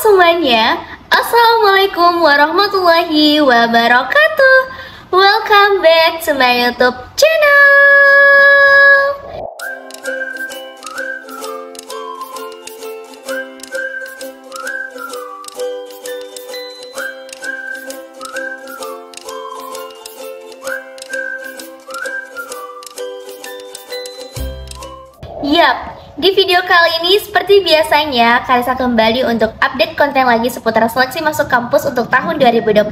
semuanya, Assalamualaikum warahmatullahi wabarakatuh. Welcome back to my YouTube channel. Yap, di video kali ini seperti biasanya Karissa kembali untuk update konten lagi seputar seleksi masuk kampus untuk tahun 2024.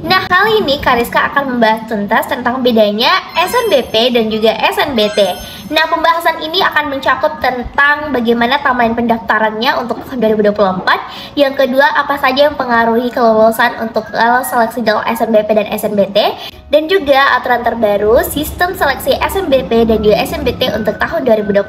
Nah, kali ini Karissa akan membahas tuntas tentang bedanya SNBP dan juga SNBT. Nah, pembahasan ini akan mencakup tentang bagaimana timeline pendaftarannya untuk tahun 2024. Yang kedua, apa saja yang mempengaruhi kelolosan untuk seleksi jalur SNBP dan SNBT. Dan juga aturan terbaru sistem seleksi SNBP dan juga SNBT untuk tahun 2024.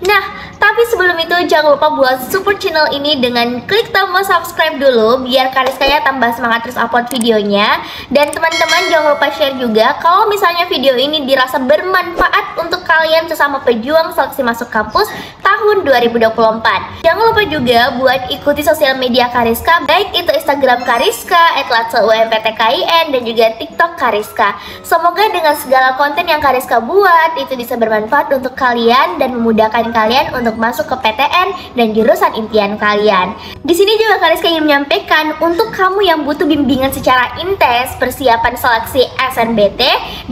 Nah, tapi sebelum itu jangan lupa buat support channel ini dengan klik tombol subscribe dulu biar Kariskanya tambah semangat terus upload videonya. Dan teman-teman jangan lupa share juga kalau misalnya video ini dirasa bermanfaat untuk kalian sesama pejuang seleksi masuk kampus tahun 2024. Jangan lupa juga buat ikuti sosial media Kariska, baik itu Instagram Kariska @latsa_umptkin dan juga TikTok Kariska. Semoga dengan segala konten yang Kariska buat itu bisa bermanfaat untuk kalian dan memudahkan kalian untuk masuk ke PTN dan jurusan impian kalian. Di sini juga Kariska ingin menyampaikan untuk kamu yang butuh bimbingan secara intens persiapan seleksi SNBT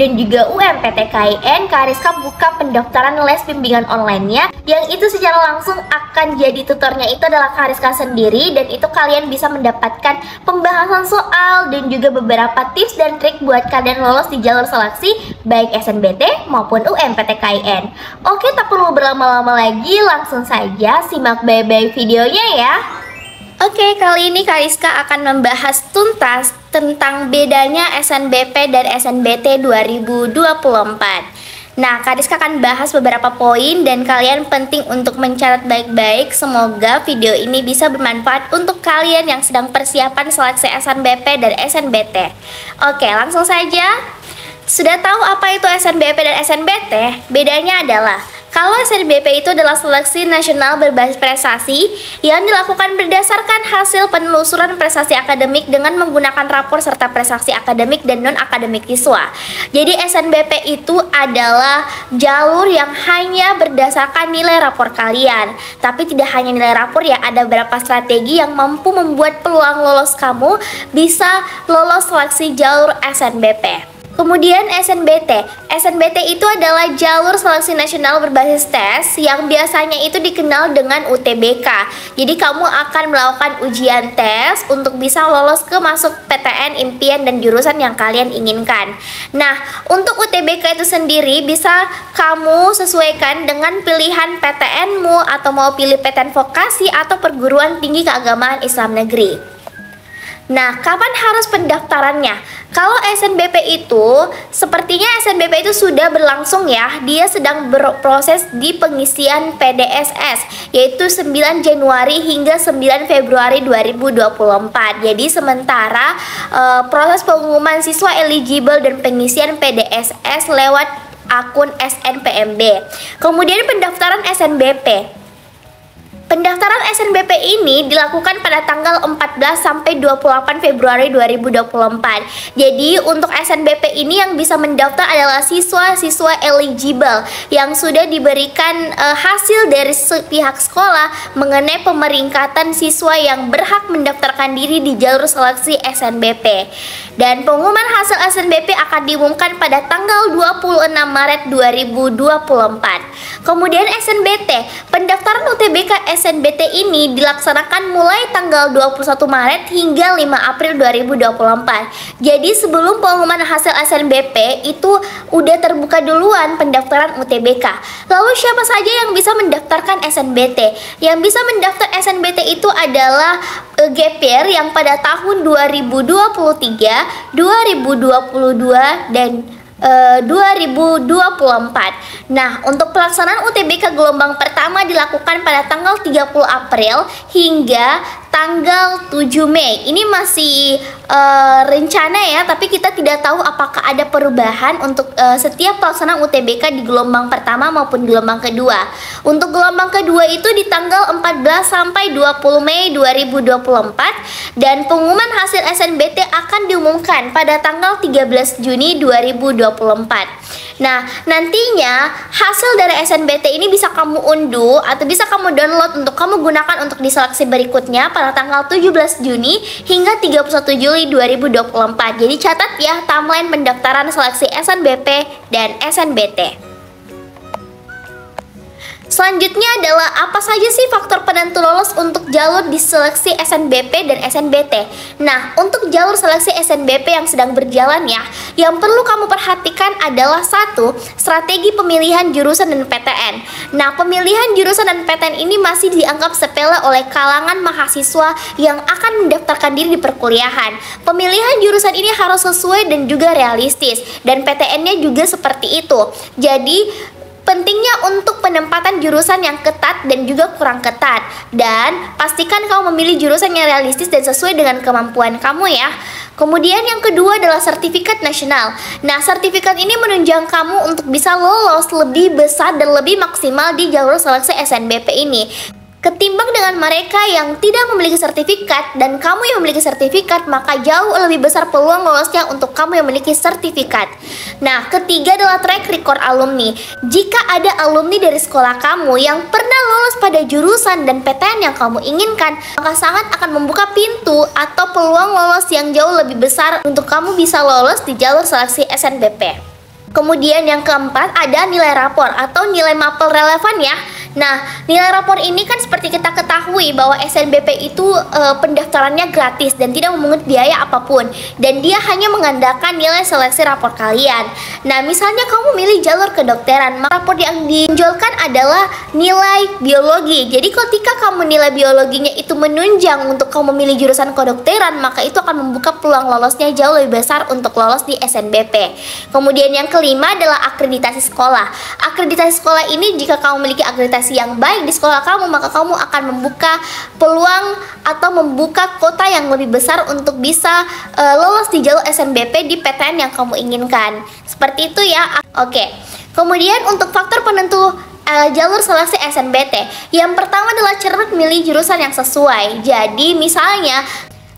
dan juga UMPTKIN, Kariska buka pendaftaran les bimbingan online-nya yang itu secara langsung akan jadi tutornya itu adalah Kariska sendiri, dan itu kalian bisa mendapatkan pembahasan soal dan juga beberapa tips dan trik buat kalian lolos di jalur seleksi baik SNBT maupun UMPTKIN. Oke, tak perlu berlama-lama lagi, langsung saja simak bye-bye videonya ya. Oke, kali ini Kariska akan membahas tuntas tentang bedanya SNBP dan SNBT 2024. Nah, Kariska akan bahas beberapa poin dan kalian penting untuk mencatat baik-baik. Semoga video ini bisa bermanfaat untuk kalian yang sedang persiapan seleksi SNBP dan SNBT. Oke, langsung saja. Sudah tahu apa itu SNBP dan SNBT? Bedanya adalah kalau SNBP itu adalah seleksi nasional berbasis prestasi yang dilakukan berdasarkan hasil penelusuran prestasi akademik dengan menggunakan rapor serta prestasi akademik dan non-akademik siswa. Jadi SNBP itu adalah jalur yang hanya berdasarkan nilai rapor kalian. Tapi tidak hanya nilai rapor ya, ada beberapa strategi yang mampu membuat peluang lolos kamu bisa lolos seleksi jalur SNBP. Kemudian SNBT itu adalah jalur seleksi nasional berbasis tes yang biasanya itu dikenal dengan UTBK. Jadi kamu akan melakukan ujian tes untuk bisa lolos ke masuk PTN, impian, dan jurusan yang kalian inginkan. Nah, untuk UTBK itu sendiri bisa kamu sesuaikan dengan pilihan PTN-mu atau mau pilih PTN vokasi atau perguruan tinggi keagamaan Islam negeri. Nah, kapan harus pendaftarannya? Kalau SNBP itu, sepertinya SNBP itu sudah berlangsung ya. Dia sedang berproses di pengisian PDSS, yaitu 9 Januari hingga 9 Februari 2024. Jadi sementara proses pengumuman siswa eligible dan pengisian PDSS lewat akun SNPMB. Kemudian pendaftaran SNBP. Pendaftaran SNBP ini dilakukan pada tanggal 14 sampai 28 Februari 2024. Jadi untuk SNBP ini yang bisa mendaftar adalah siswa-siswa eligible yang sudah diberikan hasil dari pihak sekolah mengenai pemeringkatan siswa yang berhak mendaftarkan diri di jalur seleksi SNBP. Dan pengumuman hasil SNBP akan diumumkan pada tanggal 26 Maret 2024. Kemudian SNBT, pendaftaran UTBK SNBT ini dilaksanakan mulai tanggal 21 Maret hingga 5 April 2024. Jadi sebelum pengumuman hasil SNBP itu udah terbuka duluan pendaftaran UTBK. Lalu siapa saja yang bisa mendaftarkan SNBT? Yang bisa mendaftar SNBT itu adalah gap year yang pada tahun 2023, 2022, dan 2024. Nah, untuk pelaksanaan UTBK gelombang pertama dilakukan pada tanggal 30 April hingga tanggal 7 Mei. Ini masih rencana ya, tapi kita tidak tahu apakah ada perubahan untuk setiap pelaksanaan UTBK di gelombang pertama maupun gelombang kedua. Untuk gelombang kedua itu di tanggal 14 sampai 20 Mei 2024 dan pengumuman hasil SNBT akan diumumkan pada tanggal 13 Juni 2024. Nah, nantinya hasil dari SNBT ini bisa kamu unduh atau bisa kamu download untuk kamu gunakan untuk di seleksi berikutnya pada tanggal 17 Juni hingga 31 Juli 2024. Jadi catat ya timeline pendaftaran seleksi SNBP dan SNBT. Selanjutnya adalah apa saja sih faktor penentu lolos untuk jalur di seleksi SNBP dan SNBT. Nah, untuk jalur seleksi SNBP yang sedang berjalan ya, yang perlu kamu perhatikan adalah satu, strategi pemilihan jurusan dan PTN. Nah, pemilihan jurusan dan PTN ini masih dianggap sepele oleh kalangan mahasiswa yang akan mendaftarkan diri di perkuliahan. Pemilihan jurusan ini harus sesuai dan juga realistis, dan PTN-nya juga seperti itu. Jadi pentingnya untuk penempatan jurusan yang ketat dan juga kurang ketat. Dan pastikan kamu memilih jurusan yang realistis dan sesuai dengan kemampuan kamu ya. Kemudian yang kedua adalah sertifikat nasional. Nah, sertifikat ini menunjang kamu untuk bisa lolos lebih besar dan lebih maksimal di jalur seleksi SNBP ini. Ketimbang dengan mereka yang tidak memiliki sertifikat dan kamu yang memiliki sertifikat, maka jauh lebih besar peluang lolosnya untuk kamu yang memiliki sertifikat. Nah, ketiga adalah track record alumni. Jika ada alumni dari sekolah kamu yang pernah lolos pada jurusan dan PTN yang kamu inginkan, maka sangat akan membuka pintu atau peluang lolos yang jauh lebih besar untuk kamu bisa lolos di jalur seleksi SNBP. Kemudian yang keempat ada nilai rapor atau nilai mapel relevan ya. Nah, nilai rapor ini kan seperti kita ketahui bahwa SNBP itu pendaftarannya gratis dan tidak memungut biaya apapun, dan dia hanya mengandalkan nilai seleksi rapor kalian. Nah, misalnya kamu milih jalur kedokteran, maka rapor yang ditonjolkan adalah nilai biologi. Jadi ketika kamu nilai biologinya itu menunjang untuk kamu memilih jurusan kedokteran, maka itu akan membuka peluang lolosnya jauh lebih besar untuk lolos di SNBP. Kemudian yang kelima adalah akreditasi sekolah. Akreditasi sekolah ini jika kamu memiliki akreditasi yang baik di sekolah kamu, maka kamu akan membuka peluang atau membuka kota yang lebih besar untuk bisa lolos di jalur SNBP di PTN yang kamu inginkan. Seperti itu ya. Oke. Kemudian untuk faktor penentu jalur seleksi SNBT, yang pertama adalah cermat milih jurusan yang sesuai. Jadi misalnya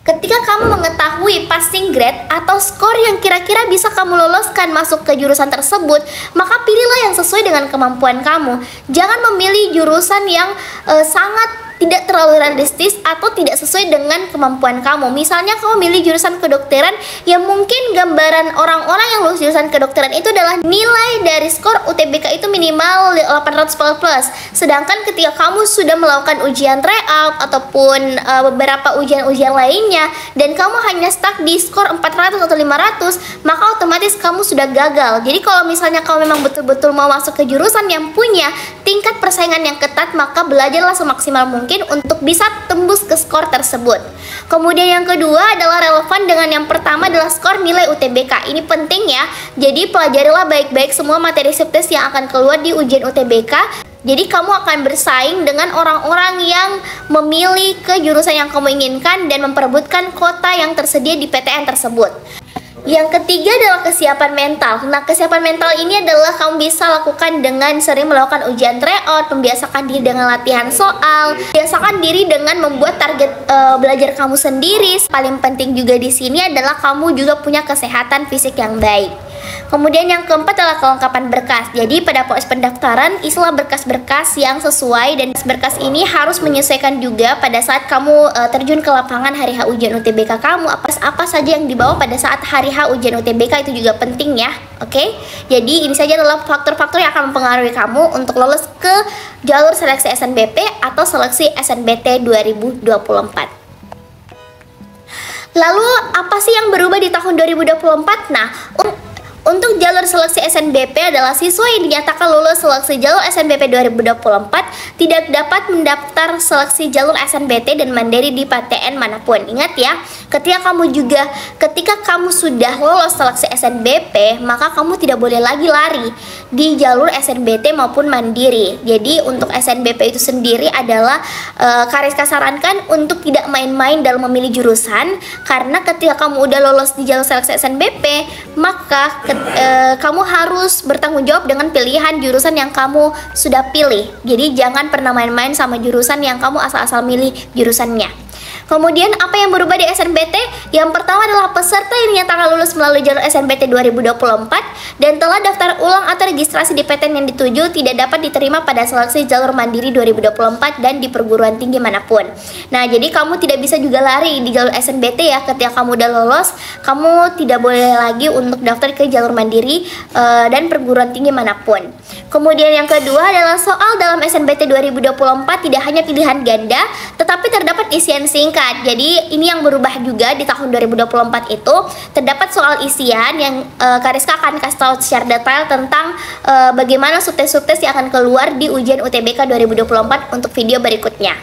ketika kamu mengetahui passing grade atau skor yang kira-kira bisa kamu loloskan masuk ke jurusan tersebut, maka pilihlah yang sesuai dengan kemampuan kamu. Jangan memilih jurusan yang sangat tidak terlalu realistis atau tidak sesuai dengan kemampuan kamu. Misalnya kamu milih jurusan kedokteran yang mungkin gambaran orang-orang yang lulus jurusan kedokteran itu adalah nilai dari skor UTBK itu minimal 800 plus. Sedangkan ketika kamu sudah melakukan ujian tryout ataupun beberapa ujian-ujian lainnya dan kamu hanya stuck di skor 400 atau 500, maka otomatis kamu sudah gagal. Jadi kalau misalnya kamu memang betul-betul mau masuk ke jurusan yang punya tingkat persaingan yang ketat, maka belajarlah semaksimal mungkin untuk bisa tembus ke skor tersebut. Kemudian yang kedua adalah relevan dengan yang pertama adalah skor nilai UTBK. Ini penting ya. Jadi pelajarilah baik-baik semua materi subtes yang akan keluar di ujian UTBK. Jadi kamu akan bersaing dengan orang-orang yang memilih ke jurusan yang kamu inginkan dan memperebutkan kota yang tersedia di PTN tersebut. Yang ketiga adalah kesiapan mental. Nah, kesiapan mental ini adalah kamu bisa lakukan dengan sering melakukan ujian tryout, membiasakan diri dengan latihan soal, biasakan diri dengan membuat target belajar kamu sendiri. Paling penting juga di sini adalah kamu juga punya kesehatan fisik yang baik. Kemudian yang keempat adalah kelengkapan berkas. Jadi pada proses pendaftaran isilah berkas-berkas yang sesuai, dan berkas ini harus menyesuaikan juga pada saat kamu terjun ke lapangan hari H ujian UTBK kamu. Apa saja yang dibawa pada saat hari H ujian UTBK itu juga penting ya. Oke? Jadi ini saja adalah faktor-faktor yang akan mempengaruhi kamu untuk lolos ke jalur seleksi SNBP atau seleksi SNBT 2024. Lalu apa sih yang berubah di tahun 2024? Nah, Untuk jalur seleksi SNBP adalah siswa yang dinyatakan lulus seleksi jalur SNBP 2024 tidak dapat mendaftar seleksi jalur SNBT dan mandiri di PTN manapun. Ingat ya, ketika kamu sudah lolos seleksi SNBP, maka kamu tidak boleh lagi lari di jalur SNBT maupun mandiri. Jadi untuk SNBP itu sendiri adalah Kariska sarankan untuk tidak main-main dalam memilih jurusan, karena ketika kamu udah lolos di jalur seleksi SNBP, maka kamu harus bertanggung jawab dengan pilihan jurusan yang kamu sudah pilih. Jadi jangan pernah main-main sama jurusan yang kamu asal-asal milih jurusannya. Kemudian apa yang berubah di SNBT? Yang pertama adalah peserta yang dinyatakan lulus melalui jalur SNBT 2024 dan telah daftar ulang atau registrasi di PTN yang dituju tidak dapat diterima pada seleksi jalur mandiri 2024 dan di perguruan tinggi manapun. Nah, jadi kamu tidak bisa juga lari di jalur SNBT ya. Ketika kamu udah lolos, kamu tidak boleh lagi untuk daftar ke jalur mandiri dan perguruan tinggi manapun. Kemudian yang kedua adalah soal dalam SNBT 2024 tidak hanya pilihan ganda, tetapi terdapat isian singkat. Jadi ini yang berubah juga di tahun 2024 itu, terdapat soal isian yang Kariska akan kasih tahu secara detail tentang bagaimana subtes-subtes yang akan keluar di ujian UTBK 2024 untuk video berikutnya.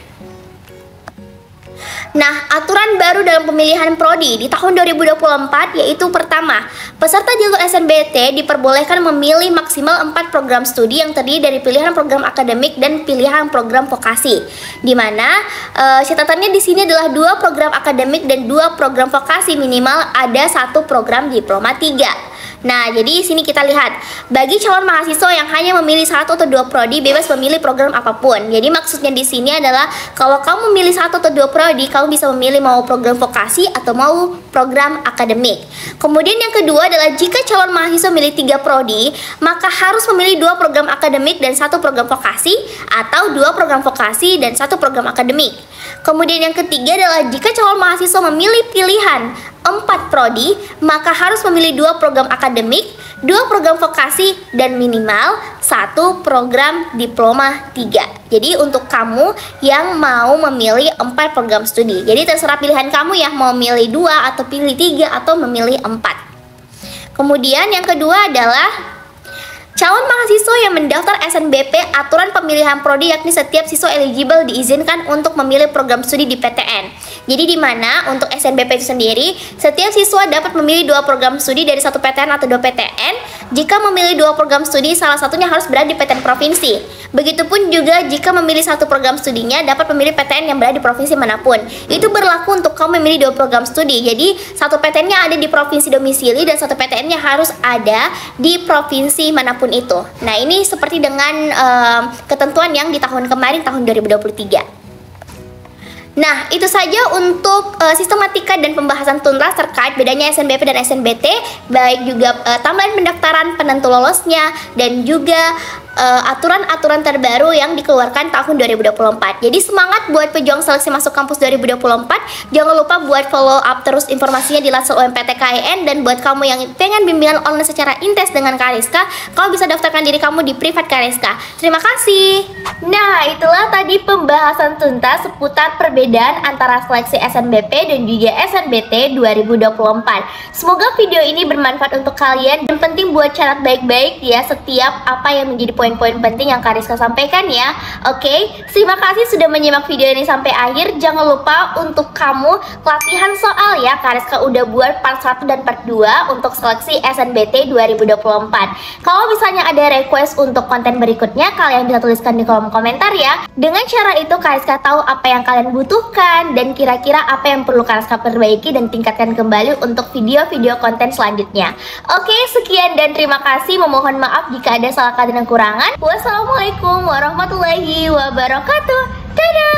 Nah, aturan baru dalam pemilihan prodi di tahun 2024 yaitu pertama, peserta jalur SNBT diperbolehkan memilih maksimal 4 program studi yang terdiri dari pilihan program akademik dan pilihan program vokasi. Di mana catatannya di sini adalah 2 program akademik dan 2 program vokasi, minimal ada 1 program diploma 3. Nah, jadi sini kita lihat, bagi calon mahasiswa yang hanya memilih 1 atau 2 prodi, bebas memilih program apapun. Jadi maksudnya di sini adalah kalau kamu memilih 1 atau 2 prodi, kamu bisa memilih mau program vokasi atau mau program akademik. Kemudian yang kedua adalah jika calon mahasiswa memilih 3 prodi, maka harus memilih 2 program akademik dan 1 program vokasi, atau 2 program vokasi dan 1 program akademik. Kemudian yang ketiga adalah jika calon mahasiswa memilih pilihan 4 prodi, maka harus memilih 2 program akademik, 2 program vokasi, dan minimal 1 program diploma 3. Jadi untuk kamu yang mau memilih 4 program studi, jadi terserah pilihan kamu ya, mau memilih 2 atau pilih 3 atau memilih 4. Kemudian yang kedua adalah calon mahasiswa yang mendaftar SNBP, aturan pemilihan prodi yakni setiap siswa eligible diizinkan untuk memilih program studi di PTN. Jadi di mana untuk SNBP itu sendiri, setiap siswa dapat memilih 2 program studi dari 1 PTN atau 2 PTN. Jika memilih 2 program studi, salah satunya harus berada di PTN provinsi. Begitupun juga jika memilih 1 program studinya, dapat memilih PTN yang berada di provinsi manapun. Itu berlaku untuk kamu memilih 2 program studi. Jadi 1 PTN-nya ada di provinsi domisili dan 1 PTN-nya harus ada di provinsi manapun itu. Nah, ini seperti dengan ketentuan yang di tahun kemarin, tahun 2023. Nah, itu saja untuk sistematika dan pembahasan tuntas terkait bedanya SNBP dan SNBT, baik juga tambahan pendaftaran, penentu lolosnya, dan juga aturan-aturan terbaru yang dikeluarkan tahun 2024. Jadi semangat buat pejuang seleksi masuk kampus 2024. Jangan lupa buat follow up terus informasinya di Latsel UMPT KIN, dan buat kamu yang pengen bimbingan online secara intens dengan Kariska, kamu bisa daftarkan diri kamu di privat Kariska. Terima kasih. Nah, itulah tadi pembahasan tuntas seputar perbedaan antara seleksi SNBP dan juga SNBT 2024. Semoga video ini bermanfaat untuk kalian dan penting buat catat baik-baik ya setiap apa yang menjadi poin-poin penting yang Kariska sampaikan ya. Oke, terima kasih sudah menyimak video ini sampai akhir. Jangan lupa untuk kamu latihan soal ya. Kariska udah buat part 1 dan part 2 untuk seleksi SNBT 2024. Kalau misalnya ada request untuk konten berikutnya, kalian bisa tuliskan di kolom komentar ya. Dengan cara itu Kariska tahu apa yang kalian butuhkan dan kira-kira apa yang perlu Kariska perbaiki dan tingkatkan kembali untuk video-video konten selanjutnya. Oke, sekian dan terima kasih. Memohon maaf jika ada salah kata dan kekurangan. Wassalamualaikum warahmatullahi wabarakatuh. Dadah.